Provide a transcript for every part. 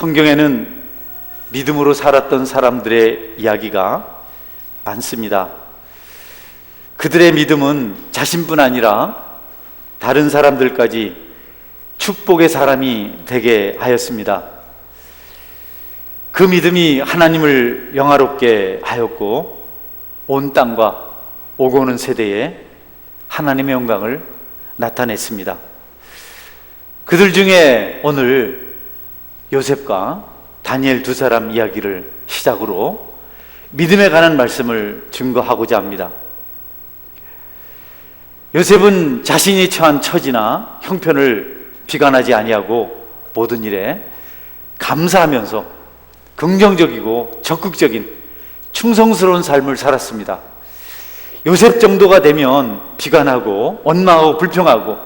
성경에는 믿음으로 살았던 사람들의 이야기가 많습니다. 그들의 믿음은 자신뿐 아니라 다른 사람들까지 축복의 사람이 되게 하였습니다. 그 믿음이 하나님을 영화롭게 하였고 온 땅과 오고 오는 세대에 하나님의 영광을 나타냈습니다. 그들 중에 오늘 요셉과 다니엘 두 사람 이야기를 시작으로 믿음에 관한 말씀을 증거하고자 합니다. 요셉은 자신이 처한 처지나 형편을 비관하지 아니하고 모든 일에 감사하면서 긍정적이고 적극적인 충성스러운 삶을 살았습니다. 요셉 정도가 되면 비관하고 원망하고 불평하고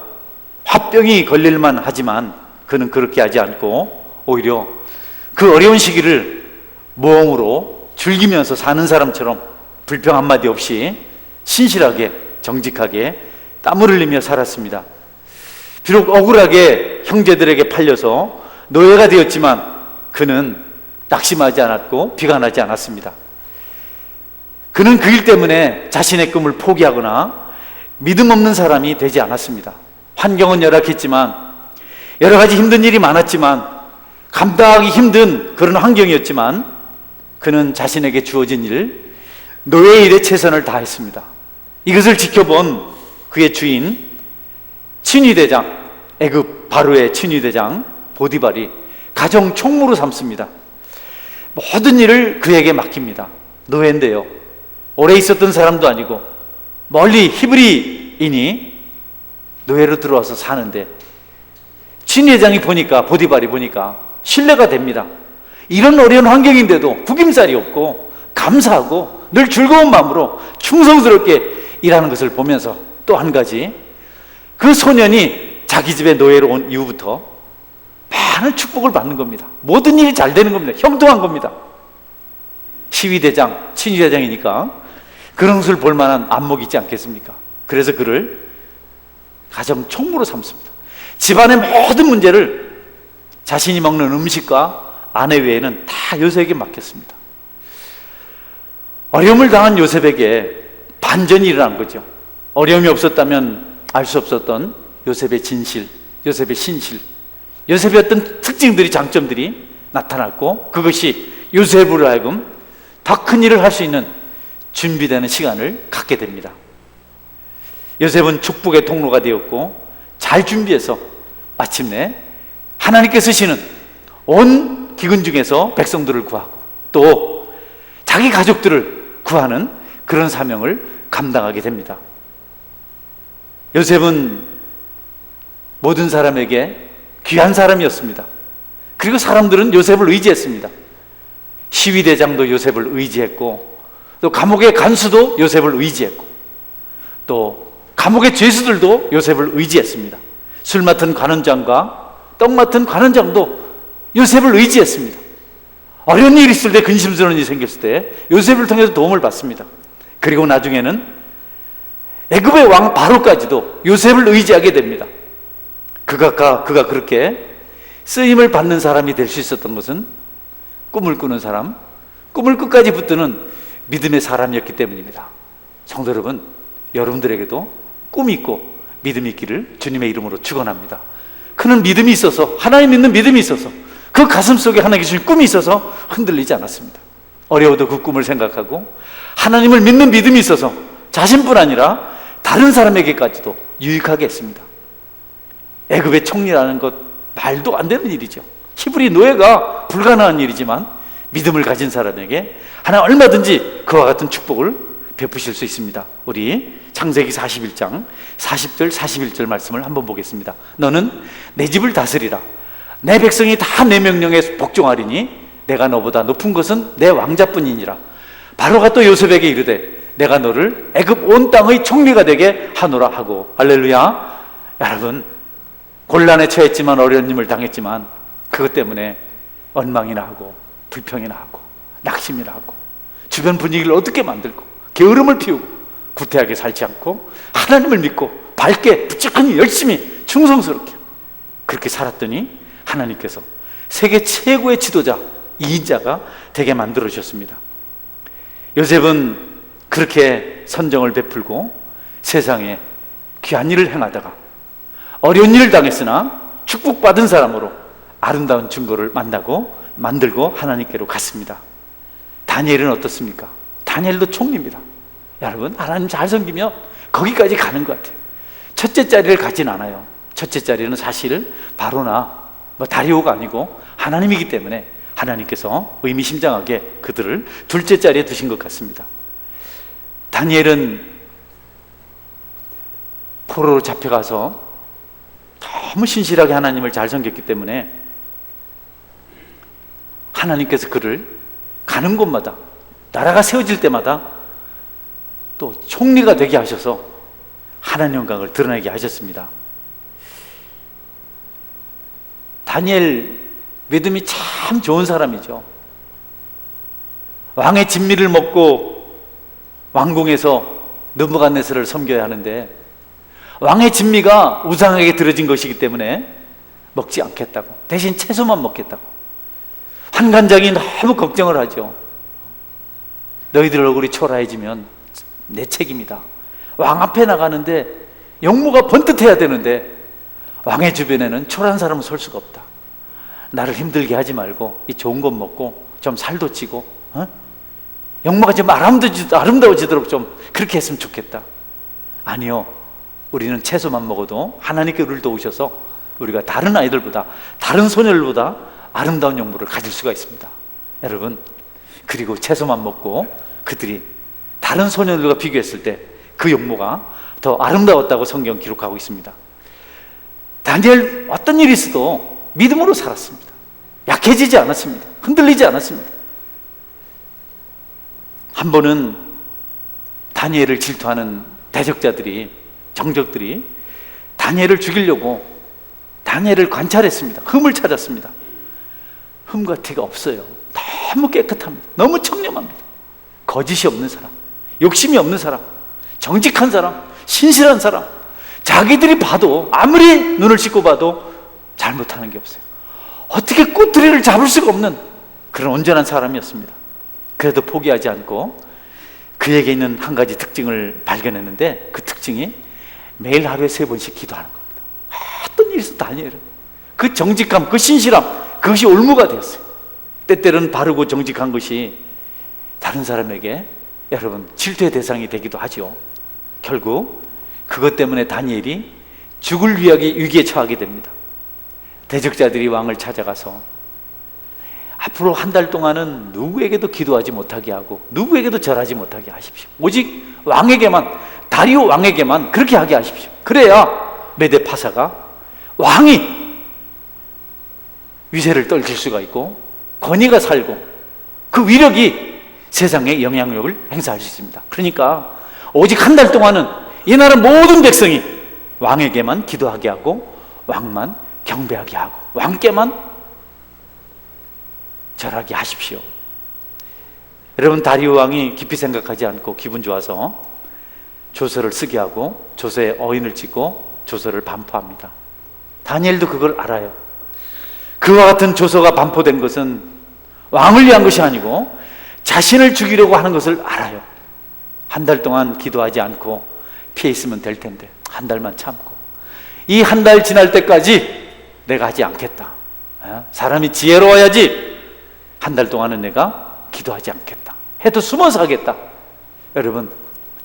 화병이 걸릴만 하지만 그는 그렇게 하지 않고 오히려 그 어려운 시기를 모험으로 즐기면서 사는 사람처럼 불평 한마디 없이 신실하게 정직하게 땀을 흘리며 살았습니다. 비록 억울하게 형제들에게 팔려서 노예가 되었지만 그는 낙심하지 않았고 비관하지 않았습니다. 그는 그 일 때문에 자신의 꿈을 포기하거나 믿음 없는 사람이 되지 않았습니다. 환경은 열악했지만 여러 가지 힘든 일이 많았지만 감당하기 힘든 그런 환경이었지만 그는 자신에게 주어진 일, 노예의 일에 최선을 다했습니다. 이것을 지켜본 그의 주인 친위대장, 애굽 바로의 친위대장 보디발이 가정 총무로 삼습니다. 모든 일을 그에게 맡깁니다. 노예인데요, 오래 있었던 사람도 아니고 멀리 히브리인이 노예로 들어와서 사는데 친위대장이 보니까, 보디발이 보니까 신뢰가 됩니다. 이런 어려운 환경인데도 구김살이 없고 감사하고 늘 즐거운 마음으로 충성스럽게 일하는 것을 보면서 또 한 가지, 그 소년이 자기 집에 노예로 온 이후부터 많은 축복을 받는 겁니다. 모든 일이 잘 되는 겁니다. 형통한 겁니다. 시위대장, 친위대장이니까 그런 것을 볼 만한 안목이 있지 않겠습니까? 그래서 그를 가정 총무로 삼습니다. 집안의 모든 문제를 자신이 먹는 음식과 아내 외에는 다 요셉에게 맡겼습니다. 어려움을 당한 요셉에게 반전이 일어난 거죠. 어려움이 없었다면 알 수 없었던 요셉의 진실, 요셉의 신실, 요셉의 어떤 특징들이, 장점들이 나타났고 그것이 요셉으로 하여금 더 큰 일을 할 수 있는 준비되는 시간을 갖게 됩니다. 요셉은 축복의 통로가 되었고 잘 준비해서 마침내 하나님께 쓰시는 온 기근 중에서 백성들을 구하고 또 자기 가족들을 구하는 그런 사명을 감당하게 됩니다. 요셉은 모든 사람에게 귀한 사람이었습니다. 그리고 사람들은 요셉을 의지했습니다. 시위대장도 요셉을 의지했고 또 감옥의 간수도 요셉을 의지했고 또 감옥의 죄수들도 요셉을 의지했습니다. 술 맡은 관원장과 떡 맡은 관원장도 요셉을 의지했습니다. 어려운 일이 있을 때, 근심스러운 일이 생겼을 때 요셉을 통해서 도움을 받습니다. 그리고 나중에는 애굽의 왕 바로까지도 요셉을 의지하게 됩니다. 그가 그렇게 쓰임을 받는 사람이 될 수 있었던 것은 꿈을 꾸는 사람, 꿈을 끝까지 붙드는 믿음의 사람이었기 때문입니다. 성도 여러분, 여러분들에게도 꿈이 있고 믿음이 있기를 주님의 이름으로 축원합니다. 그는 믿음이 있어서, 하나님 믿는 믿음이 있어서, 그 가슴 속에 하나님께 주신 꿈이 있어서 흔들리지 않았습니다. 어려워도 그 꿈을 생각하고 하나님을 믿는 믿음이 있어서 자신뿐 아니라 다른 사람에게까지도 유익하게 했습니다. 애굽의 총리라는 것 말도 안 되는 일이죠. 히브리 노예가 불가능한 일이지만 믿음을 가진 사람에게 하나님 얼마든지 그와 같은 축복을 베푸실 수 있습니다. 우리 창세기 41장 40절 41절 말씀을 한번 보겠습니다. 너는 내 집을 다스리라. 내 백성이 다 내 명령에 복종하리니 내가 너보다 높은 것은 내 왕자뿐이니라. 바로가 또 요셉에게 이르되 내가 너를 애굽 온 땅의 총리가 되게 하노라 하고. 할렐루야. 여러분, 곤란에 처했지만 어려운 일을 당했지만 그것 때문에 원망이나 하고 불평이나 하고 낙심이나 하고 주변 분위기를 어떻게 만들고 게으름을 피우고 구태하게 살지 않고 하나님을 믿고 밝게 부지런히 열심히 충성스럽게 그렇게 살았더니 하나님께서 세계 최고의 지도자, 2인자가 되게 만들어 주셨습니다. 요셉은 그렇게 선정을 베풀고 세상에 귀한 일을 행하다가 어려운 일을 당했으나 축복받은 사람으로 아름다운 증거를 만들고 하나님께로 갔습니다. 다니엘은 어떻습니까? 다니엘도 총리입니다. 여러분, 하나님 잘 섬기면 거기까지 가는 것 같아요. 첫째 자리를 가진 않아요. 첫째 자리는 사실 바로나 다리오가 아니고 하나님이기 때문에 하나님께서 의미심장하게 그들을 둘째 자리에 두신 것 같습니다. 다니엘은 포로로 잡혀가서 너무 신실하게 하나님을 잘 섬겼기 때문에 하나님께서 그를 가는 곳마다, 나라가 세워질 때마다 또 총리가 되게 하셔서 하나님 영광을 드러내게 하셨습니다. 다니엘 믿음이 참 좋은 사람이죠. 왕의 진미를 먹고 왕궁에서 느부갓네살을 섬겨야 하는데 왕의 진미가 우상에게 들어진 것이기 때문에 먹지 않겠다고, 대신 채소만 먹겠다고. 환관장이 너무 걱정을 하죠. 너희들 얼굴이 초라해지면 내 책임이다. 왕 앞에 나가는데 용모가 번듯해야 되는데 왕의 주변에는 초라한 사람은 설 수가 없다. 나를 힘들게 하지 말고 이 좋은 것 먹고 좀 살도 찌고 용모가 좀 아름다워지도록 좀 그렇게 했으면 좋겠다. 아니요, 우리는 채소만 먹어도 하나님께 우리를 도우셔서 우리가 다른 아이들보다, 다른 소녀들보다 아름다운 용모를 가질 수가 있습니다. 여러분, 그리고 채소만 먹고 그들이 다른 소녀들과 비교했을 때 그 용모가 더 아름다웠다고 성경 기록하고 있습니다. 다니엘 어떤 일이 있어도 믿음으로 살았습니다. 약해지지 않았습니다. 흔들리지 않았습니다. 한 번은 다니엘을 질투하는 대적자들이, 정적들이 다니엘을 죽이려고 다니엘을 관찰했습니다. 흠을 찾았습니다. 흠과 티가 없어요. 너무 깨끗합니다. 너무 청렴합니다. 거짓이 없는 사람, 욕심이 없는 사람, 정직한 사람, 신실한 사람, 자기들이 봐도, 아무리 눈을 씻고 봐도 잘못하는 게 없어요. 어떻게 꼬투리를 잡을 수가 없는 그런 온전한 사람이었습니다. 그래도 포기하지 않고 그에게 있는 한 가지 특징을 발견했는데, 그 특징이 매일 하루에 3번씩 기도하는 겁니다. 어떤 일이 있어도 다니엘은 그 정직함, 그 신실함, 그것이 올무가 되었어요. 때때로는 바르고 정직한 것이 다른 사람에게, 여러분, 질투의 대상이 되기도 하죠. 결국 그것 때문에 다니엘이 죽을 위기에 처하게 됩니다. 대적자들이 왕을 찾아가서 앞으로 한 달 동안은 누구에게도 기도하지 못하게 하고 누구에게도 절하지 못하게 하십시오. 오직 왕에게만, 다리오 왕에게만 그렇게 하게 하십시오. 그래야 메대 파사가 왕이 위세를 떨칠 수가 있고 권위가 살고 그 위력이 세상에 영향력을 행사할 수 있습니다. 그러니까 오직 한 달 동안은 이 나라 모든 백성이 왕에게만 기도하게 하고 왕만 경배하게 하고 왕께만 절하게 하십시오. 여러분, 다리오 왕이 깊이 생각하지 않고 기분 좋아서 조서를 쓰게 하고 조서에 어인을 찍고 조서를 반포합니다. 다니엘도 그걸 알아요. 그와 같은 조서가 반포된 것은 왕을 위한 것이 아니고 자신을 죽이려고 하는 것을 알아요. 한 달 동안 기도하지 않고 피해 있으면 될 텐데 한 달만 참고, 이 한 달 지날 때까지 내가 하지 않겠다. 사람이 지혜로워야지. 한 달 동안은 내가 기도하지 않겠다. 해도 숨어서 하겠다. 여러분,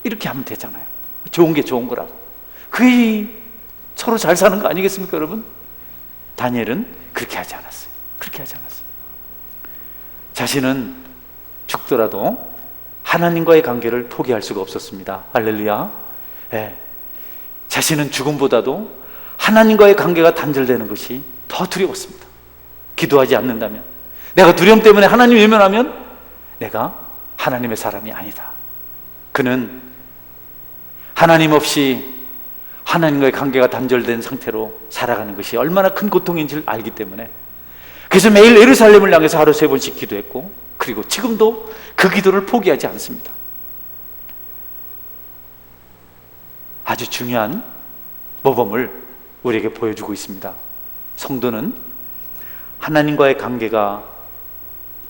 이렇게 하면 되잖아요. 좋은 게 좋은 거라고. 그게 서로 잘 사는 거 아니겠습니까, 여러분? 다니엘은 그렇게 하지 않았어요. 그렇게 하지 않았어요. 자신은 죽더라도 하나님과의 관계를 포기할 수가 없었습니다. 할렐루야. 자신은 죽음보다도 하나님과의 관계가 단절되는 것이 더 두려웠습니다. 기도하지 않는다면, 내가 두려움 때문에 하나님 외면하면 내가 하나님의 사람이 아니다. 그는 하나님 없이 하나님과의 관계가 단절된 상태로 살아가는 것이 얼마나 큰 고통인 줄 알기 때문에, 그래서 매일 예루살렘을 향해서 하루 3번씩 기도했고, 그리고 지금도 그 기도를 포기하지 않습니다. 아주 중요한 모범을 우리에게 보여주고 있습니다. 성도는 하나님과의 관계가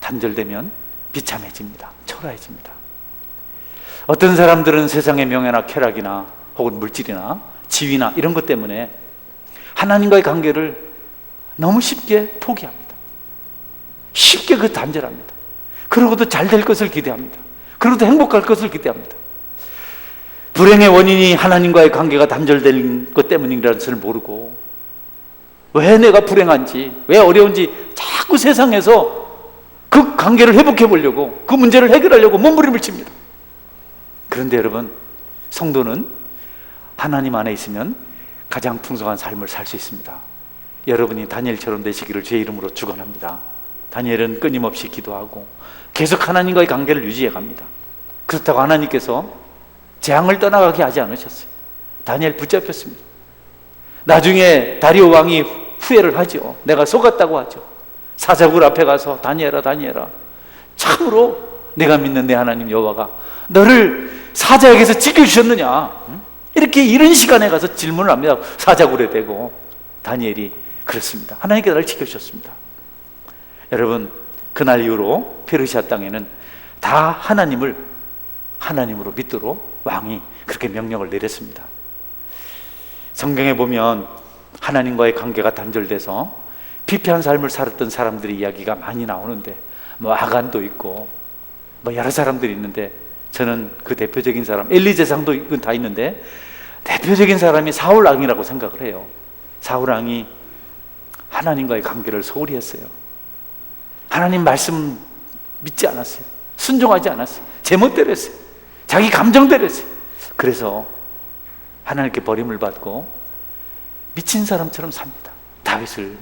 단절되면 비참해집니다. 초라해집니다. 어떤 사람들은 세상의 명예나 쾌락이나 혹은 물질이나 지위나 이런 것 때문에 하나님과의 관계를 너무 쉽게 포기합니다. 쉽게 단절합니다. 그러고도 잘 될 것을 기대합니다. 그러고도 행복할 것을 기대합니다. 불행의 원인이 하나님과의 관계가 단절된 것 때문이라는 것을 모르고 왜 내가 불행한지, 왜 어려운지 자꾸 세상에서 그 관계를 회복해 보려고, 그 문제를 해결하려고 몸부림을 칩니다. 그런데 여러분, 성도는 하나님 안에 있으면 가장 풍성한 삶을 살 수 있습니다. 여러분이 다니엘처럼 되시기를 주의 이름으로 축원합니다. 다니엘은 끊임없이 기도하고 계속 하나님과의 관계를 유지해 갑니다. 그렇다고 하나님께서 재앙을 떠나가게 하지 않으셨어요. 다니엘 붙잡혔습니다. 나중에 다리오 왕이 후회를 하죠. 내가 속았다고 하죠. 사자굴 앞에 가서 다니엘아 참으로 내가 믿는 내 하나님 여호와가 너를 사자에게서 지켜주셨느냐, 이렇게 이런 시간에 가서 질문을 합니다. 사자굴에 대고 다니엘이 그렇습니다. 하나님께서 나를 지켜주셨습니다. 여러분, 그날 이후로 페르시아 땅에는 다 하나님으로 믿도록 왕이 그렇게 명령을 내렸습니다. 성경에 보면 하나님과의 관계가 단절돼서 피폐한 삶을 살았던 사람들의 이야기가 많이 나오는데, 아간도 있고 여러 사람들이 있는데, 저는 그 대표적인 사람, 엘리제상도 다 있는데 대표적인 사람이 사울 왕이라고 생각을 해요. 사울 왕이 하나님과의 관계를 소홀히 했어요. 하나님 말씀 믿지 않았어요. 순종하지 않았어요. 제멋대로 했어요. 자기 감정대로 했어요. 그래서 하나님께 버림을 받고 미친 사람처럼 삽니다. 다윗을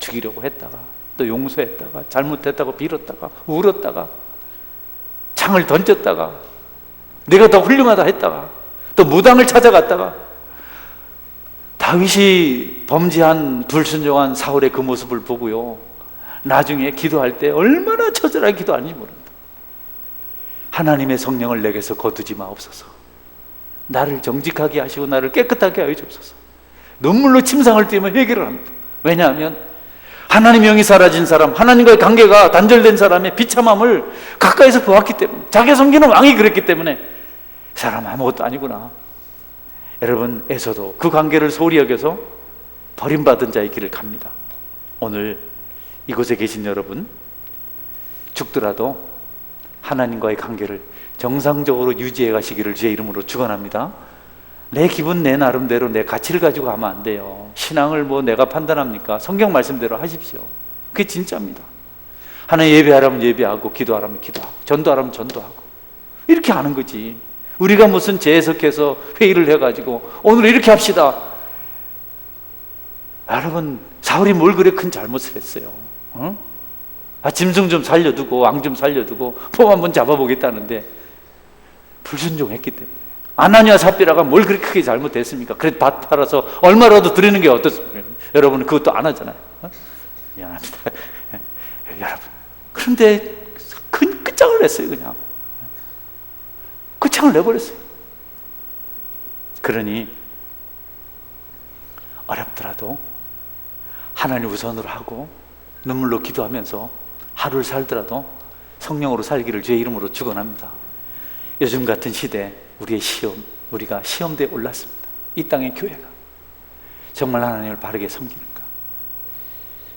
죽이려고 했다가 또 용서했다가 잘못했다고 빌었다가 울었다가 창을 던졌다가 내가 더 훌륭하다 했다가 또 무당을 찾아갔다가, 다윗이 범죄한 불순종한 사울의 그 모습을 보고요, 나중에 기도할 때 얼마나 처절하게 기도하는지 모릅니다. 하나님의 성령을 내게서 거두지 마옵소서. 나를 정직하게 하시고 나를 깨끗하게 하여 주옵소서. 눈물로 침상을 띄우며 회개를 합니다. 왜냐하면 하나님의 영이 사라진 사람, 하나님과의 관계가 단절된 사람의 비참함을 가까이서 보았기 때문에, 자기 섬기는 왕이 그랬기 때문에 이 사람 아무것도 아니구나. 여러분, 에서도 그 관계를 소홀히 여겨서 버림받은 자의 길을 갑니다. 오늘 이곳에 계신 여러분, 죽더라도 하나님과의 관계를 정상적으로 유지해 가시기를 주의 이름으로 축원합니다. 내 기분, 내 나름대로 내 가치를 가지고 가면 안 돼요. 신앙을 내가 판단합니까? 성경 말씀대로 하십시오. 그게 진짜입니다. 하나님 예배하라면 예배하고, 기도하라면 기도하고, 전도하라면 전도하고, 이렇게 하는 거지. 우리가 무슨 재해석해서 회의를 해가지고 오늘 이렇게 합시다. 여러분, 사울이 뭘 그래 큰 잘못을 했어요? 짐승 좀 살려두고 왕 좀 살려두고 폼 한번 잡아보겠다는데 불순종했기 때문에. 아나니아 삽비라가 뭘 그렇게 크게 잘못했습니까? 그래 밭 팔아서 얼마라도 드리는 게 어떻습니까? 여러분은 그것도 안 하잖아요. 미안합니다. 여러분, 그런데 끝장을 냈어요. 그냥 끝장을 내버렸어요. 그러니 어렵더라도 하나님 우선으로 하고 눈물로 기도하면서 하루를 살더라도 성령으로 살기를 주의 이름으로 축원합니다. 요즘 같은 시대, 우리의 우리가 시험대에 올랐습니다. 이 땅의 교회가 정말 하나님을 바르게 섬기는가.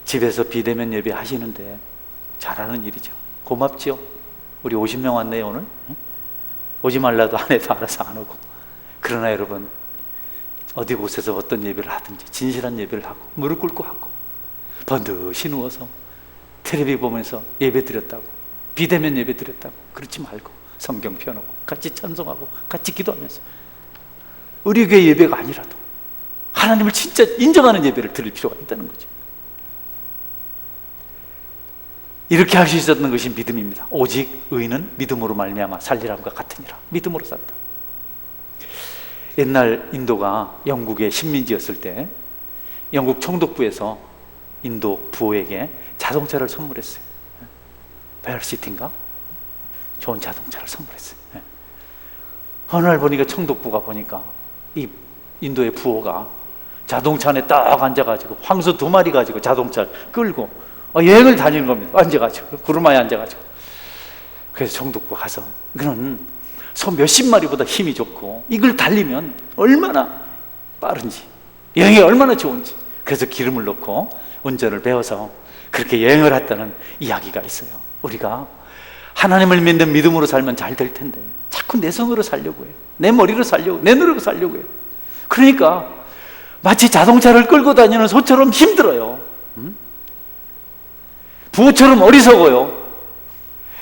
집에서 비대면 예배 하시는데 잘하는 일이죠. 고맙죠. 우리 50명 왔네요 오늘. 오지 말라도 안 해도 알아서 안 오고. 그러나 여러분, 어디 곳에서 어떤 예배를 하든지 진실한 예배를 하고 무릎 꿇고 하고 번듯이 누워서 텔레비 보면서 예배 드렸다고, 비대면 예배 드렸다고 그렇지 말고 성경 펴놓고 같이 찬송하고 같이 기도하면서 우리 교회 예배가 아니라도 하나님을 진짜 인정하는 예배를 드릴 필요가 있다는 거죠. 이렇게 할 수 있었던 것이 믿음입니다. 오직 의인은 믿음으로 말미암아 살리람과 같으니라. 믿음으로 산다. 옛날 인도가 영국의 식민지였을 때 영국 총독부에서 인도 부호에게 자동차를 선물했어요. 벨시티인가? 좋은 자동차를 선물했어요. 어느 날 보니까 총독부가 보니까 이 인도의 부호가 자동차 안에 딱 앉아가지고 황소 2마리 가지고 자동차를 끌고 여행을 다니는 겁니다. 앉아가지고 구르마에 앉아가지고. 그래서 정독부 가서 그는 소 몇십 마리보다 힘이 좋고 이걸 달리면 얼마나 빠른지, 여행이 얼마나 좋은지. 그래서 기름을 넣고 운전을 배워서 그렇게 여행을 했다는 이야기가 있어요. 우리가 하나님을 믿는 믿음으로 살면 잘 될 텐데 자꾸 내 성으로 살려고 해요. 내 머리로 살려고, 내 노력으로 살려고 해요. 그러니까 마치 자동차를 끌고 다니는 소처럼 힘들어요. 부호처럼 어리석어요.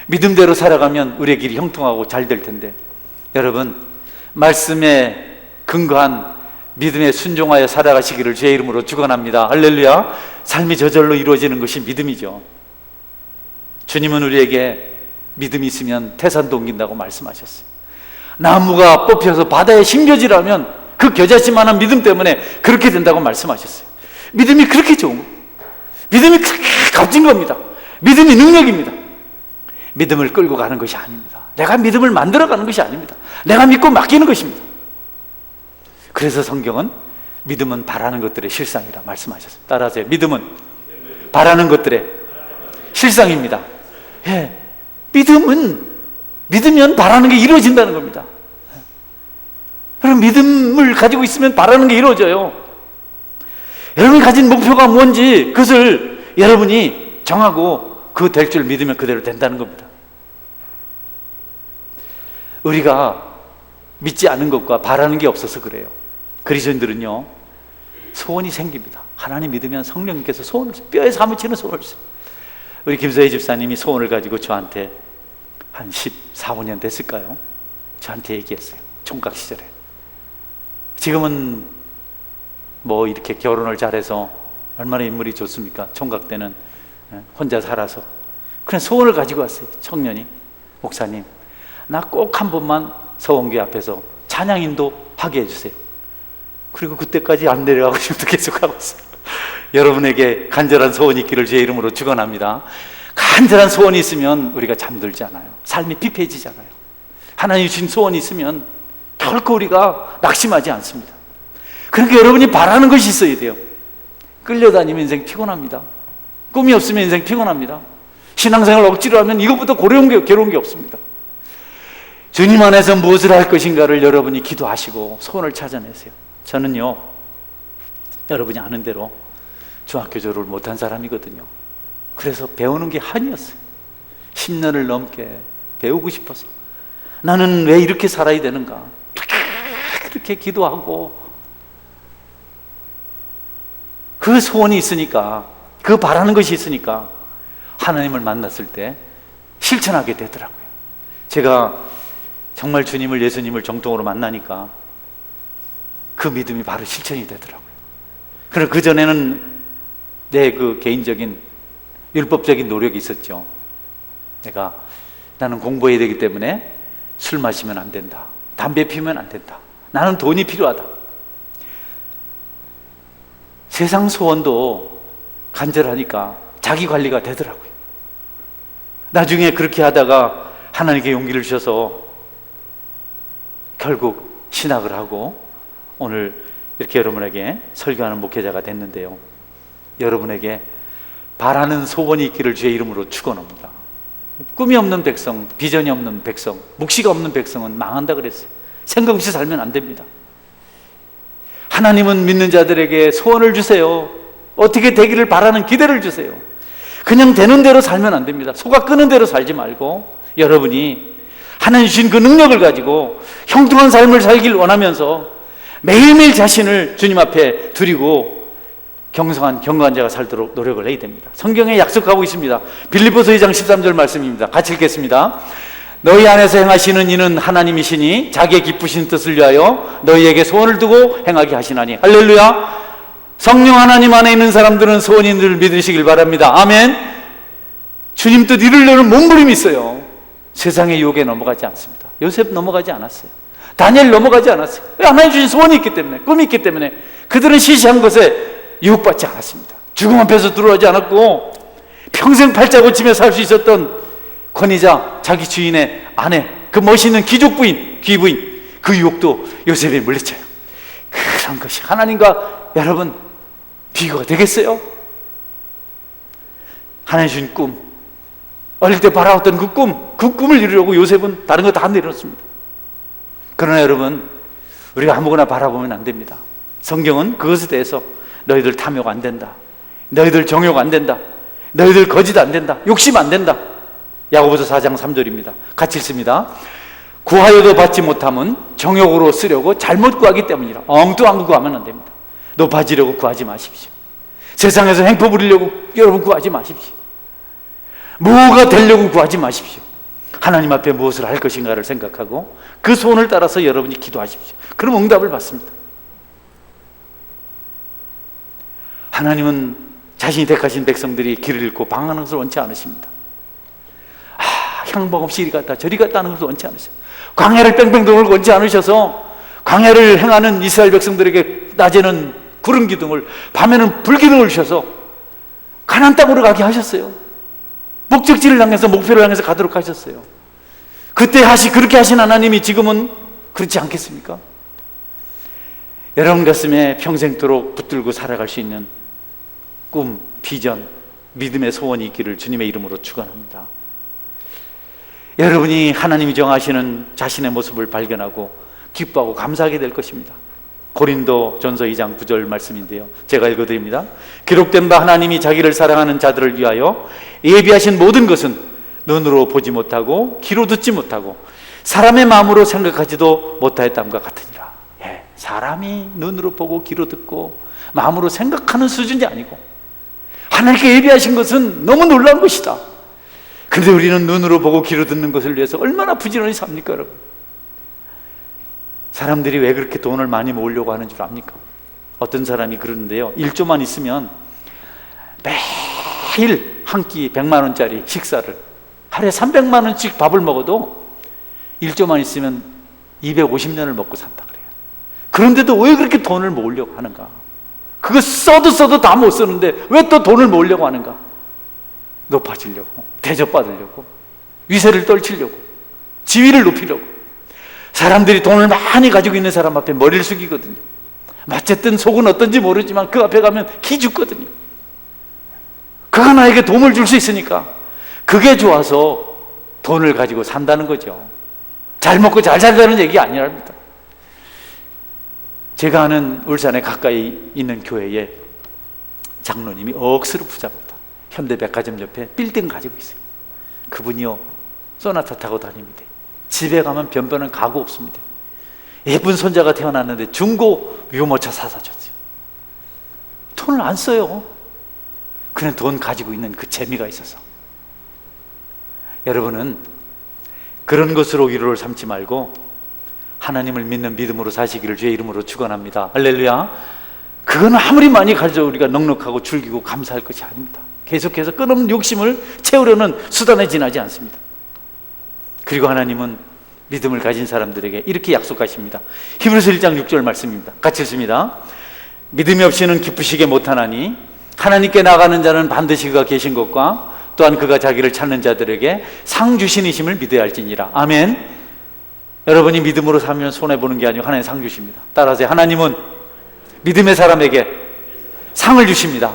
믿음대로 살아가면 우리의 길이 형통하고 잘 될 텐데, 여러분 말씀에 근거한 믿음에 순종하여 살아가시기를 주의 이름으로 축원합니다. 할렐루야. 삶이 저절로 이루어지는 것이 믿음이죠. 주님은 우리에게 믿음이 있으면 태산도 옮긴다고 말씀하셨어요. 나무가 뽑혀서 바다에 심겨지라면 그 겨자씨만한 믿음 때문에 그렇게 된다고 말씀하셨어요. 믿음이 그렇게 좋은 거예요. 믿음이 그렇게 값진 겁니다. 믿음이 능력입니다. 믿음을 끌고 가는 것이 아닙니다. 내가 믿음을 만들어가는 것이 아닙니다. 내가 믿고 맡기는 것입니다. 그래서 성경은 믿음은 바라는 것들의 실상이라 말씀하셨습니다. 따라하세요. 믿음은 바라는 것들의 실상입니다. 예, 믿으면 바라는 게 이루어진다는 겁니다. 그럼 믿음을 가지고 있으면 바라는 게 이루어져요. 여러분이 가진 목표가 뭔지 그것을 여러분이 정하고 그거 될 줄 믿으면 그대로 된다는 겁니다. 우리가 믿지 않은 것과 바라는 게 없어서 그래요. 그리스도인들은요, 소원이 생깁니다. 하나님 믿으면 성령님께서 소원을, 뼈에 사무치는 소원을 주세요. 우리 김서희 집사님이 소원을 가지고 저한테 한 14, 15년 됐을까요? 저한테 얘기했어요. 총각 시절에. 지금은 뭐 이렇게 결혼을 잘해서 얼마나 인물이 좋습니까? 총각 때는 혼자 살아서. 그냥 소원을 가지고 왔어요. 청년이. 목사님, 나 꼭 한 번만 서원교회 앞에서 찬양인도 하게 해주세요. 그리고 그때까지 안 내려가고 지금도 계속 하고 있어요. 여러분에게 간절한 소원이 있기를 주의 이름으로 축원합니다. 간절한 소원이 있으면 우리가 잠들지 않아요. 삶이 피폐해지잖아요. 하나님 주신 소원이 있으면 결코 우리가 낙심하지 않습니다. 그러니까 여러분이 바라는 것이 있어야 돼요. 끌려다니면 인생 피곤합니다. 꿈이 없으면 인생 피곤합니다. 신앙생활 억지로 하면 이것보다 괴로운 게 없습니다. 주님 안에서 무엇을 할 것인가를 여러분이 기도하시고 소원을 찾아내세요. 저는요, 여러분이 아는 대로 중학교 졸업을 못한 사람이거든요. 그래서 배우는 게 한이었어요. 10년을 넘게 배우고 싶어서. 나는 왜 이렇게 살아야 되는가? 그렇게 기도하고 그 소원이 있으니까, 그 바라는 것이 있으니까 하나님을 만났을 때 실천하게 되더라고요. 제가 정말 주님을, 예수님을 정통으로 만나니까 그 믿음이 바로 실천이 되더라고요. 그리고 그전에는 내 그 개인적인 율법적인 노력이 있었죠. 나는 공부해야 되기 때문에 술 마시면 안 된다. 담배 피우면 안 된다. 나는 돈이 필요하다. 세상 소원도 간절하니까 자기 관리가 되더라고요. 나중에 그렇게 하다가 하나님께 용기를 주셔서 결국 신학을 하고 오늘 이렇게 여러분에게 설교하는 목회자가 됐는데요. 여러분에게 바라는 소원이 있기를 주의 이름으로 축원합니다. 꿈이 없는 백성, 비전이 없는 백성, 묵시가 없는 백성은 망한다 그랬어요. 생각 없이 살면 안 됩니다. 하나님은 믿는 자들에게 소원을 주세요. 어떻게 되기를 바라는 기대를 주세요. 그냥 되는 대로 살면 안 됩니다. 속아 끄는 대로 살지 말고 여러분이 하나님 주신 그 능력을 가지고 형통한 삶을 살길 원하면서 매일매일 자신을 주님 앞에 드리고 경성한 경건한 자가 살도록 노력을 해야 됩니다. 성경에 약속하고 있습니다. 빌립보서 2장 13절 말씀입니다. 같이 읽겠습니다. 너희 안에서 행하시는 이는 하나님이시니 자기의 기쁘신 뜻을 위하여 너희에게 소원을 두고 행하게 하시나니. 할렐루야. 성령 하나님 안에 있는 사람들은 소원인 줄 믿으시길 바랍니다. 아멘. 주님 뜻 이루려는 몸부림이 있어요. 세상의 유혹에 넘어가지 않습니다. 요셉 넘어가지 않았어요. 다니엘 넘어가지 않았어요. 하나님 주신 소원이 있기 때문에, 꿈이 있기 때문에 그들은 시시한 것에 유혹받지 않았습니다. 죽음 앞에서 들어오지 않았고 평생 팔자 고치며 살 수 있었던 권위자, 자기 주인의 아내, 그 멋있는 귀족 부인, 귀부인, 그 유혹도 요셉이 물리쳐요. 그런 것이 하나님과 여러분 비교가 되겠어요? 하나님 주신 꿈, 어릴 때 바라왔던 그 꿈을 이루려고 요셉은 다른 거 다 내려놓습니다. 그러나 여러분, 우리가 아무거나 바라보면 안 됩니다. 성경은 그것에 대해서 너희들 탐욕 안 된다, 너희들 정욕 안 된다, 너희들 거짓 안 된다, 욕심 안 된다. 야고보서 4장 3절입니다. 같이 읽습니다. 구하여도 받지 못함은 정욕으로 쓰려고 잘못 구하기 때문이라. 엉뚱한 거 구하면 안 됩니다. 높아지려고 구하지 마십시오. 세상에서 행포 부리려고 여러분 구하지 마십시오. 뭐가 되려고 구하지 마십시오. 하나님 앞에 무엇을 할 것인가를 생각하고 그 소원을 따라서 여러분이 기도하십시오. 그럼 응답을 받습니다. 하나님은 자신이 택하신 백성들이 길을 잃고 방황하는 것을 원치 않으십니다. 향방 없이 이리 갔다 저리 갔다 하는 것을 원치 않으셔요. 광야를 뺑뺑 돌고 원치 않으셔서 광야를 행하는 이스라엘 백성들에게 낮에는 구름 기둥을, 밤에는 불 기둥을 주셔서 가나안 땅으로 가게 하셨어요. 목적지를 향해서, 목표를 향해서 가도록 하셨어요. 그때 그렇게 하신 하나님이 지금은 그렇지 않겠습니까? 여러분 가슴에 평생토록 붙들고 살아갈 수 있는 꿈, 비전, 믿음의 소원이 있기를 주님의 이름으로 축원합니다. 여러분이 하나님이 정하시는 자신의 모습을 발견하고 기뻐하고 감사하게 될 것입니다. 고린도전서 2장 9절 말씀인데요, 제가 읽어드립니다. 기록된 바 하나님이 자기를 사랑하는 자들을 위하여 예비하신 모든 것은 눈으로 보지 못하고 귀로 듣지 못하고 사람의 마음으로 생각하지도 못하였다함과 같으니라. 사람이 눈으로 보고 귀로 듣고 마음으로 생각하는 수준이 아니고 하나님께 예비하신 것은 너무 놀라운 것이다. 그런데 우리는 눈으로 보고 귀로 듣는 것을 위해서 얼마나 부지런히 삽니까, 여러분? 사람들이 왜 그렇게 돈을 많이 모으려고 하는 줄 압니까? 어떤 사람이 그러는데요, 1조만 있으면 매일 한 끼 100만 원짜리 식사를, 하루에 300만 원씩 밥을 먹어도 1조만 있으면 250년을 먹고 산다 그래요. 그런데도 왜 그렇게 돈을 모으려고 하는가? 그거 써도 다 못 쓰는데 왜 또 돈을 모으려고 하는가? 높아지려고, 대접받으려고, 위세를 떨치려고, 지위를 높이려고. 사람들이 돈을 많이 가지고 있는 사람 앞에 머리를 숙이거든요. 어쨌든 속은 어떤지 모르지만 그 앞에 가면 기죽거든요. 그가 나에게 도움을 줄 수 있으니까 그게 좋아서 돈을 가지고 산다는 거죠. 잘 먹고 잘 살다는 얘기 아니랍니다. 제가 아는 울산에 가까이 있는 교회에 장로님이 억수로 부자입니다. 현대백화점 옆에 빌딩 가지고 있어요. 그분이요, 소나타 타고 다닙니다. 집에 가면 변변한 가구 없습니다. 예쁜 손자가 태어났는데 중고 유모차 사다 줬어요. 돈을 안 써요. 그냥 돈 가지고 있는 그 재미가 있어서. 여러분은 그런 것으로 위로를 삼지 말고 하나님을 믿는 믿음으로 사시기를 주의 이름으로 축원합니다. 할렐루야. 그건 아무리 많이 가져 우리가 넉넉하고 즐기고 감사할 것이 아닙니다. 계속해서 끝없는 욕심을 채우려는 수단에 지나지 않습니다. 그리고 하나님은 믿음을 가진 사람들에게 이렇게 약속하십니다. 히브리서 1장 6절 말씀입니다. 같이 읽습니다. 믿음이 없이는 기쁘시게 못하나니 하나님께 나가는 자는 반드시 그가 계신 것과 또한 그가 자기를 찾는 자들에게 상 주신이심을 믿어야 할지니라. 아멘. 여러분이 믿음으로 살면 손해보는 게 아니고 하나님 상 주십니다. 따라하세요. 하나님은 믿음의 사람에게 상을 주십니다.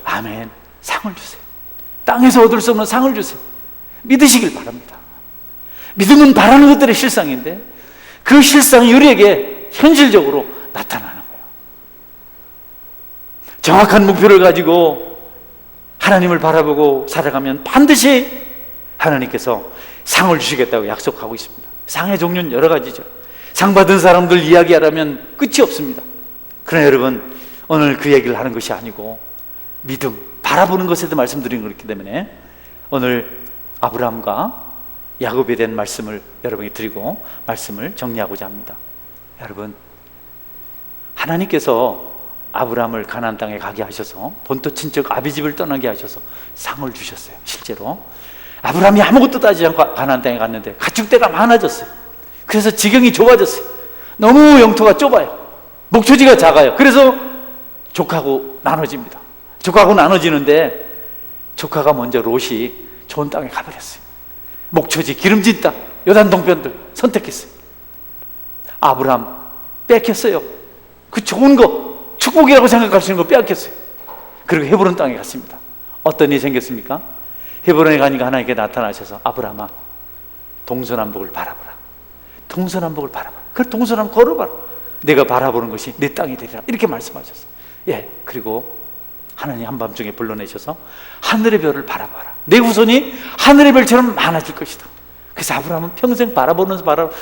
아멘. 상을 주세요. 땅에서 얻을 수 없는 상을 주세요. 믿으시길 바랍니다. 믿음은 바라는 것들의 실상인데 그 실상이 우리에게 현실적으로 나타나는 거예요. 정확한 목표를 가지고 하나님을 바라보고 살아가면 반드시 하나님께서 상을 주시겠다고 약속하고 있습니다. 상의 종류는 여러 가지죠. 상 받은 사람들 이야기하라면 끝이 없습니다. 그러나 여러분, 오늘 그 얘기를 하는 것이 아니고 믿음, 바라보는 것에 대해 말씀드리는 것이기 때문에 오늘 아브라함과 야곱에 대한 말씀을 여러분이 드리고 말씀을 정리하고자 합니다. 여러분, 하나님께서 아브라함을 가나안 땅에 가게 하셔서 본토 친척 아비집을 떠나게 하셔서 상을 주셨어요. 실제로 아브라함이 아무것도 따지지 않고 가나안 땅에 갔는데 가축대가 많아졌어요. 그래서 지경이 좁아졌어요. 너무 영토가 좁아요. 목초지가 작아요. 그래서 족하고 나눠집니다. 족하고 나눠지는데 조카가 먼저 롯이 좋은 땅에 가버렸어요. 목초지, 기름진 땅, 요단 동편들 선택했어요. 아브라함 뺏겼어요. 그 좋은 거, 축복이라고 생각할 수 있는 거 빼앗겼어요. 그리고 헤브론 땅에 갔습니다. 어떤 일이 생겼습니까? 헤브론에 가니까 하나님께 나타나셔서 아브라함아, 동서남북을 바라보라. 동서남북을 바라보라. 그 동서남북 걸어봐라. 내가 바라보는 것이 내 땅이 되리라. 이렇게 말씀하셨어요. 예, 그리고 하나님 한밤중에 불러내셔서 하늘의 별을 바라봐라. 내 후손이 하늘의 별처럼 많아질 것이다. 그래서 아브라함은 평생 바라보는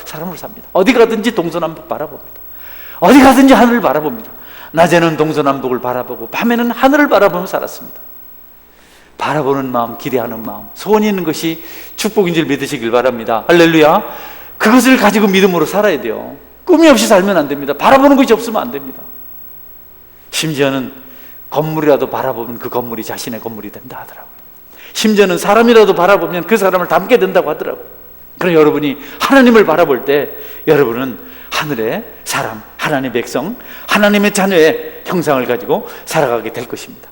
사람으로 삽니다. 어디 가든지 동서남북 바라봅니다. 어디 가든지 하늘을 바라봅니다. 낮에는 동서남북을 바라보고 밤에는 하늘을 바라보며 살았습니다. 바라보는 마음, 기대하는 마음, 소원이 있는 것이 축복인 줄 믿으시길 바랍니다. 할렐루야. 그것을 가지고 믿음으로 살아야 돼요. 꿈이 없이 살면 안 됩니다. 바라보는 것이 없으면 안 됩니다. 심지어는 건물이라도 바라보면 그 건물이 자신의 건물이 된다 하더라고요. 심지어는 사람이라도 바라보면 그 사람을 닮게 된다고 하더라고요. 그럼 여러분이 하나님을 바라볼 때 여러분은 하늘의 사람, 하나님의 백성, 하나님의 자녀의 형상을 가지고 살아가게 될 것입니다.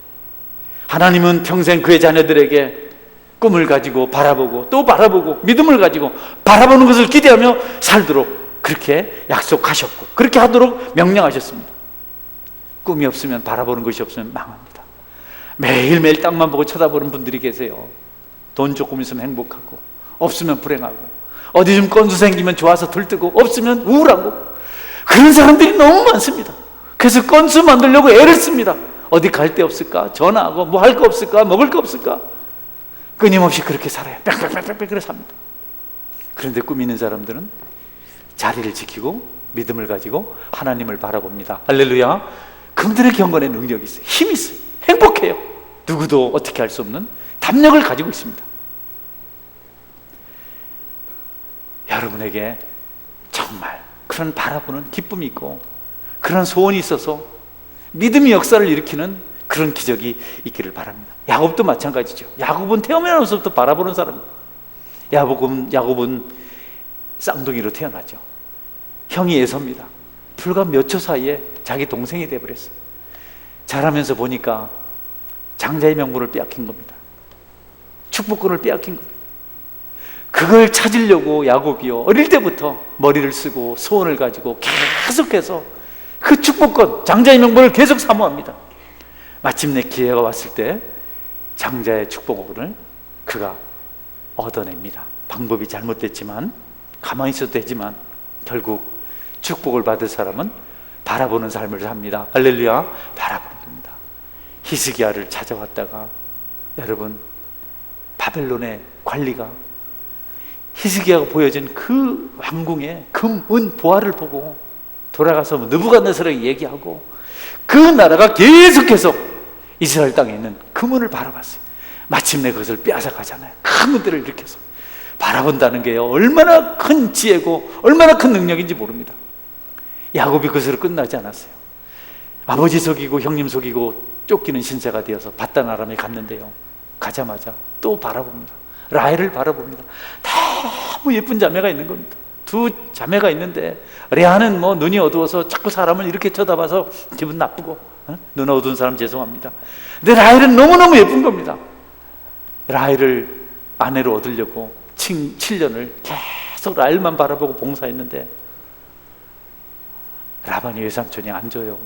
하나님은 평생 그의 자녀들에게 꿈을 가지고 바라보고 또 바라보고 믿음을 가지고 바라보는 것을 기대하며 살도록 그렇게 약속하셨고 그렇게 하도록 명령하셨습니다. 꿈이 없으면, 바라보는 것이 없으면 망합니다. 매일매일 땅만 보고 쳐다보는 분들이 계세요. 돈 조금 있으면 행복하고 없으면 불행하고 어디 좀 건수 생기면 좋아서 들뜨고 없으면 우울하고 그런 사람들이 너무 많습니다. 그래서 건수 만들려고 애를 씁니다. 어디 갈 데 없을까? 전화하고 뭐 할 거 없을까? 먹을 거 없을까? 끊임없이 그렇게 살아요. 빽빽빽빽 삽니다. 그런데 꿈 있는 사람들은 자리를 지키고 믿음을 가지고 하나님을 바라봅니다. 할렐루야. 그분들의 경건에 능력이 있어요. 힘이 있어요. 행복해요. 누구도 어떻게 할 수 없는 담력을 가지고 있습니다. 여러분에게 정말 그런 바라보는 기쁨이 있고 그런 소원이 있어서 믿음의 역사를 일으키는 그런 기적이 있기를 바랍니다. 야곱도 마찬가지죠. 야곱은 태어나면서부터 바라보는 사람입니다. 야곱은 쌍둥이로 태어나죠. 형이 에서입니다. 불과 몇 초 사이에 자기 동생이 되어버렸어요. 자라면서 보니까 장자의 명분을 빼앗긴 겁니다. 축복권을 빼앗긴 겁니다. 그걸 찾으려고 야곱이요, 어릴 때부터 머리를 쓰고 소원을 가지고 계속해서 그 축복권, 장자의 명분을 계속 사모합니다. 마침내 기회가 왔을 때 장자의 축복권을 그가 얻어냅니다. 방법이 잘못됐지만, 가만히 있어도 되지만 결국 축복을 받을 사람은 바라보는 삶을 삽니다. 할렐루야. 바라보는 겁니다. 히스기야를 찾아왔다가 여러분, 바벨론의 관리가 히스기야가 보여진 그 왕궁의 금, 은, 보화를 보고 돌아가서 느부갓네살에게 얘기하고 그 나라가 계속해서 이스라엘 땅에 있는 금은을 바라봤어요. 마침내 그것을 빼앗아 가잖아요. 큰 문제를 일으켜서. 바라본다는 게요, 얼마나 큰 지혜고 얼마나 큰 능력인지 모릅니다. 야곱이 그것으로 끝나지 않았어요. 아버지 속이고 형님 속이고 쫓기는 신세가 되어서 바단 아람에 갔는데요, 가자마자 또 바라봅니다. 라헬을 바라봅니다. 너무 예쁜 자매가 있는 겁니다. 두 자매가 있는데 레아는 뭐 눈이 어두워서 자꾸 사람을 이렇게 쳐다봐서 기분 나쁘고, 눈 어두운 사람 죄송합니다. 근데 라헬은 너무너무 예쁜 겁니다. 라헬을 아내로 얻으려고 7년을 계속 라헬만 바라보고 봉사했는데 라반이 외삼촌이 안 줘요.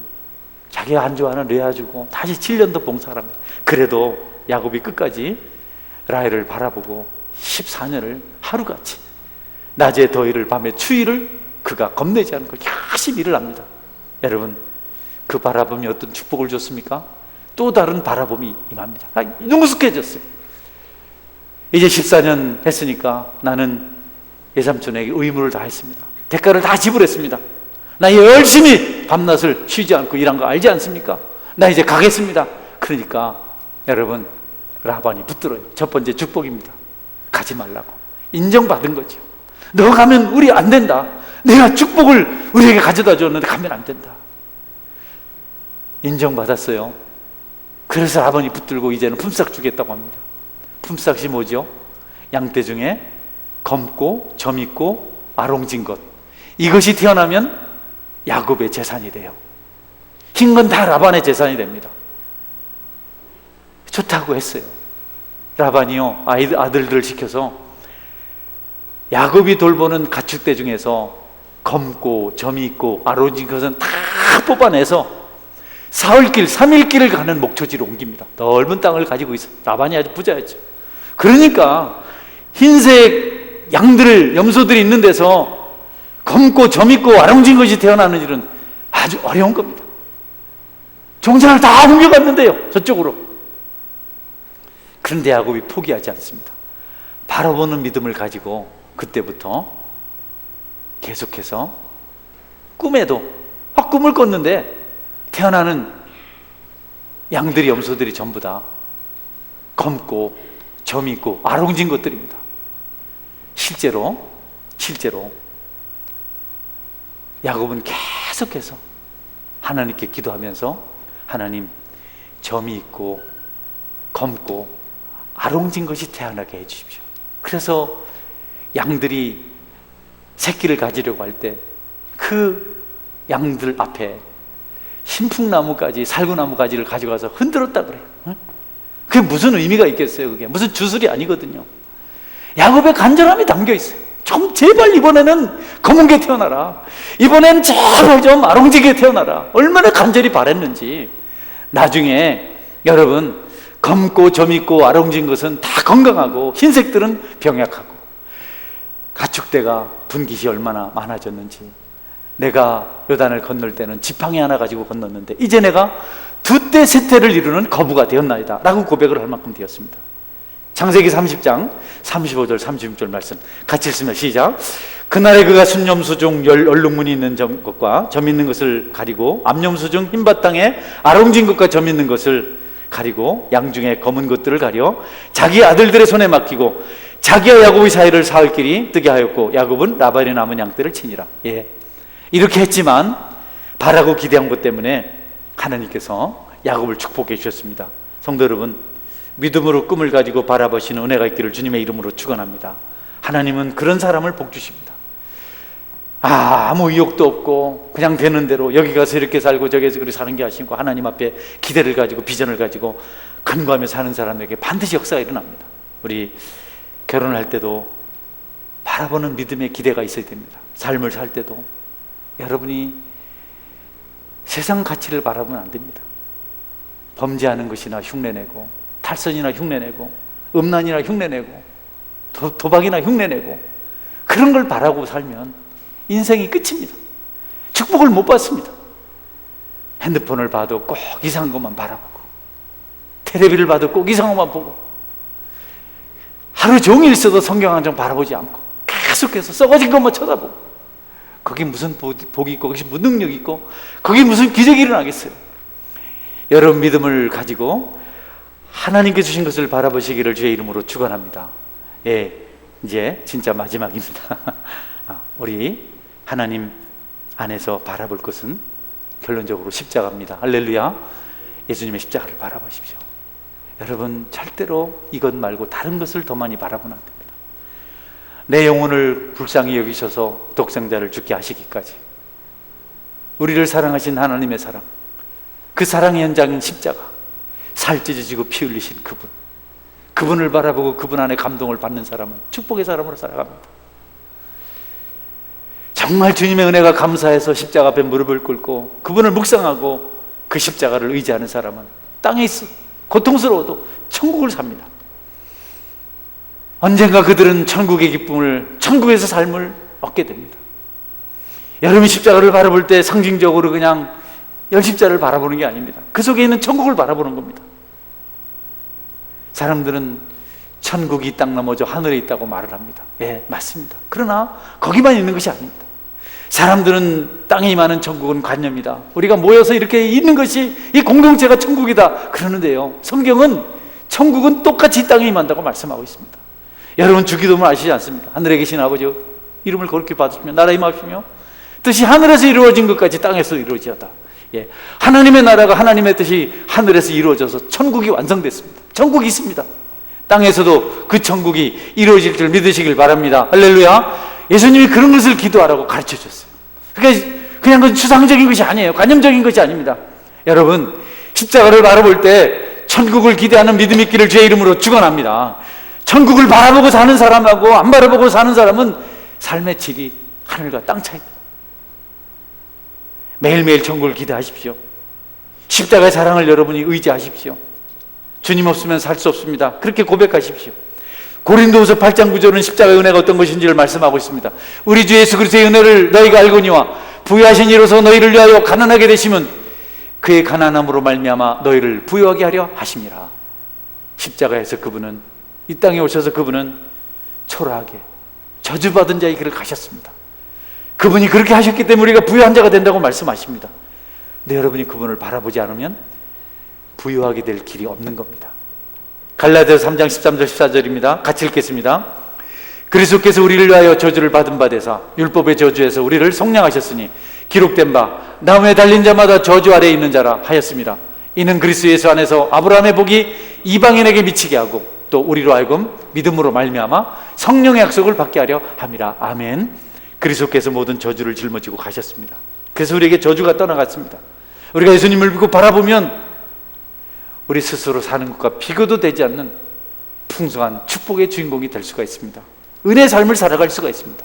자기가 안 좋아하는 레아 주고 다시 7년 더 봉사를 합니다. 그래도 야곱이 끝까지 라헬을 바라보고 14년을 하루같이 낮에 더위를 밤에 추위를 그가 겁내지 않고 열심히 일을 합니다. 여러분, 그 바라봄이 어떤 축복을 줬습니까? 또 다른 바라봄이 임합니다. 능숙해졌어요. 이제 14년 했으니까 나는 외삼촌에게 의무를 다했습니다. 대가를 다 지불했습니다. 나 열심히 밤낮을 쉬지 않고 일한 거 알지 않습니까? 나 이제 가겠습니다. 그러니까 여러분, 라반이 붙들어요. 첫 번째 축복입니다. 가지 말라고. 인정받은 거죠. 너 가면 우리 안 된다. 내가 축복을 우리에게 가져다 줬는데 가면 안 된다. 인정받았어요. 그래서 라반이 붙들고 이제는 품삯 주겠다고 합니다. 품삯이 뭐죠? 양떼 중에 검고 점 있고 아롱진 것, 이것이 태어나면 야곱의 재산이 돼요. 흰 건 다 라반의 재산이 됩니다. 좋다고 했어요. 라반이요, 아들들을 시켜서 야곱이 돌보는 가축대 중에서 검고 점이 있고 아롱진 것은 다 뽑아내서 사흘길, 3일길을 가는 목초지로 옮깁니다. 넓은 땅을 가지고 있어요. 라반이 아주 부자였죠. 그러니까 흰색 양들을, 염소들이 있는 데서 검고 점있고 아롱진 것이 태어나는 일은 아주 어려운 겁니다. 종산을 다 옮겨갔는데요, 저쪽으로. 그런데 야곱이 포기하지 않습니다. 바라보는 믿음을 가지고 그때부터 계속해서 꿈에도 꿈을 꿨는데 태어나는 양들이, 염소들이 전부 다 검고 점있고 아롱진 것들입니다. 실제로 야곱은 계속해서 하나님께 기도하면서 하나님, 점이 있고 검고 아롱진 것이 태어나게 해주십시오. 그래서 양들이 새끼를 가지려고 할 때 그 양들 앞에 신풍나무까지, 살구나무까지를 가져가서 흔들었다 그래요. 그게 무슨 의미가 있겠어요? 그게 무슨 주술이 아니거든요. 야곱의 간절함이 담겨 있어요. 좀 제발 이번에는 검은 게 태어나라, 이번엔 제발 좀 아롱지게 태어나라. 얼마나 간절히 바랬는지. 나중에 여러분, 검고 점있고 아롱진 것은 다 건강하고 흰색들은 병약하고, 가축대가 분깃이 얼마나 많아졌는지. 내가 요단을 건널 때는 지팡이 하나 가지고 건넜는데 이제 내가 2대 3대를 이루는 거부가 되었나이다 라고 고백을 할 만큼 되었습니다. 창세기 30장 35절 36절 말씀 같이 읽으면 시작. 그날에 그가 순염소 중 얼룩무늬 있는 것과 점 있는 것을 가리고 암염소 중 흰바탕에 아롱진 것과 점 있는 것을 가리고 양 중에 검은 것들을 가려 자기 아들들의 손에 맡기고 자기와 야곱의 사이를 사흘길이 뜨게 하였고 야곱은 라반의 남은 양떼를 치니라. 이렇게 했지만 바라고 기대한 것 때문에 하나님께서 야곱을 축복해 주셨습니다. 성도 여러분, 믿음으로 꿈을 가지고 바라보시는 은혜가 있기를 주님의 이름으로 축원합니다. 하나님은 그런 사람을 복 주십니다. 아무 의욕도 없고 그냥 되는 대로 여기 가서 이렇게 살고 저기서 그렇게 사는 게 아니고 하나님 앞에 기대를 가지고 비전을 가지고 간구하며 사는 사람에게 반드시 역사가 일어납니다. 우리 결혼할 때도 바라보는 믿음의 기대가 있어야 됩니다. 삶을 살 때도 여러분이 세상 가치를 바라보면 안 됩니다. 범죄하는 것이나 흉내내고, 탈선이나 흉내내고, 음란이나 흉내내고, 도박이나 흉내내고, 그런 걸 바라고 살면 인생이 끝입니다. 축복을 못 받습니다. 핸드폰을 봐도 꼭 이상한 것만 바라보고, 텔레비를 봐도 꼭 이상한 것만 보고, 하루 종일 있어도 성경 한 장 바라보지 않고 계속해서 썩어진 것만 쳐다보고, 거기 무슨 복이 있고 거기 무슨 능력이 있고 거기 무슨 기적이 일어나겠어요? 여러분 믿음을 가지고 하나님께 주신 것을 바라보시기를 주의 이름으로 축원합니다. 이제 진짜 마지막입니다. 우리 하나님 안에서 바라볼 것은 결론적으로 십자가입니다. 할렐루야. 예수님의 십자가를 바라보십시오. 여러분 절대로 이것 말고 다른 것을 더 많이 바라보면 안 됩니다. 내 영혼을 불쌍히 여기셔서 독생자를 죽게 하시기까지 우리를 사랑하신 하나님의 사랑, 그 사랑의 현장인 십자가, 살 찢어지고 피 흘리신 그분을 바라보고 그분 안에 감동을 받는 사람은 축복의 사람으로 살아갑니다. 정말 주님의 은혜가 감사해서 십자가 앞에 무릎을 꿇고 그분을 묵상하고 그 십자가를 의지하는 사람은 땅에 있어 고통스러워도 천국을 삽니다. 언젠가 그들은 천국의 기쁨을, 천국에서 삶을 얻게 됩니다. 여러분이 십자가를 바라볼 때 상징적으로 그냥 열십자를 바라보는 게 아닙니다. 그 속에 있는 천국을 바라보는 겁니다. 사람들은 천국이 땅 넘어 저 하늘에 있다고 말을 합니다. 맞습니다. 그러나 거기만 있는 것이 아닙니다. 사람들은 땅에 임하는 천국은 관념이다. 우리가 모여서 이렇게 있는 것이 이 공동체가 천국이다 그러는데요, 성경은 천국은 똑같이 땅에 임한다고 말씀하고 있습니다. 여러분 주기도문 아시지 않습니까? 하늘에 계신 아버지 이름을 거룩히 받으시며 나라 임하시며 뜻이 하늘에서 이루어진 것까지 땅에서 이루어지었다. 하나님의 나라가 하나님의 뜻이 하늘에서 이루어져서 천국이 완성됐습니다. 천국이 있습니다. 땅에서도 그 천국이 이루어질 줄 믿으시길 바랍니다. 할렐루야. 예수님이 그런 것을 기도하라고 가르쳐 줬어요. 그러니까 그냥 그 추상적인 것이 아니에요. 관념적인 것이 아닙니다. 여러분 십자가를 바라볼 때 천국을 기대하는 믿음 있기를 주의 이름으로 축원합니다. 천국을 바라보고 사는 사람하고 안 바라보고 사는 사람은 삶의 질이 하늘과 땅 차이입니다. 매일매일 천국을 기대하십시오. 십자가의 사랑을 여러분이 의지하십시오. 주님 없으면 살 수 없습니다. 그렇게 고백하십시오. 고린도후서 8장 9절은 십자가의 은혜가 어떤 것인지를 말씀하고 있습니다. 우리 주 예수 그리스도의 은혜를 너희가 알거니와 부유하신 이로서 너희를 위하여 가난하게 되심은 그의 가난함으로 말미암아 너희를 부유하게 하려 하심이라. 십자가에서 그분은, 이 땅에 오셔서 그분은 초라하게 저주받은 자의 길을 가셨습니다. 그분이 그렇게 하셨기 때문에 우리가 부유한 자가 된다고 말씀하십니다. 근데 여러분이 그분을 바라보지 않으면 부유하게 될 길이 없는 겁니다. 갈라디아서 3장 13절 14절입니다. 같이 읽겠습니다. 그리스도께서 우리를 위하여 저주를 받은 바 되사 율법의 저주에서 우리를 속량하셨으니 기록된 바 나무에 달린 자마다 저주 아래에 있는 자라 하였습니다. 이는 그리스도 예수 안에서 아브라함의 복이 이방인에게 미치게 하고 또 우리로 하여금 믿음으로 말미암아 성령의 약속을 받게 하려 함이라. 아멘. 그리스도께서 모든 저주를 짊어지고 가셨습니다. 그래서 우리에게 저주가 떠나갔습니다. 우리가 예수님을 믿고 바라보면 우리 스스로 사는 것과 비교도 되지 않는 풍성한 축복의 주인공이 될 수가 있습니다. 은혜의 삶을 살아갈 수가 있습니다.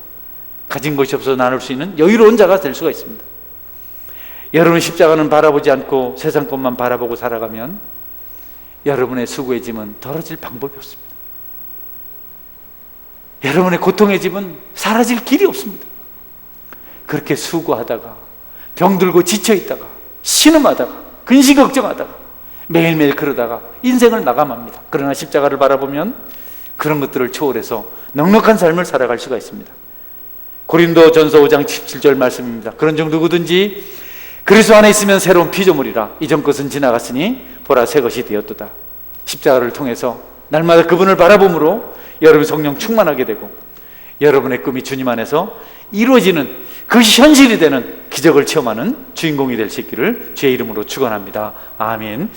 가진 것이 없어서 나눌 수 있는 여유로운 자가 될 수가 있습니다. 여러분 십자가는 바라보지 않고 세상 것만 바라보고 살아가면 여러분의 수고의 짐은 덜어질 방법이 없습니다. 여러분의 고통의 짐은 사라질 길이 없습니다. 그렇게 수고하다가 병들고 지쳐있다가 신음하다가 근심 걱정하다가 매일매일 그러다가 인생을 마감합니다. 그러나 십자가를 바라보면 그런 것들을 초월해서 넉넉한 삶을 살아갈 수가 있습니다. 고린도전서 5장 17절 말씀입니다. 그런 중 누구든지 그리스도 안에 있으면 새로운 피조물이라. 이전 것은 지나갔으니 보라 새 것이 되었도다. 십자가를 통해서 날마다 그분을 바라봄으로 여러분 성령 충만하게 되고 여러분의 꿈이 주님 안에서 이루어지는, 그것이 현실이 되는 기적을 체험하는 주인공이 될 수 있기를 주의 이름으로 축원합니다. 아멘.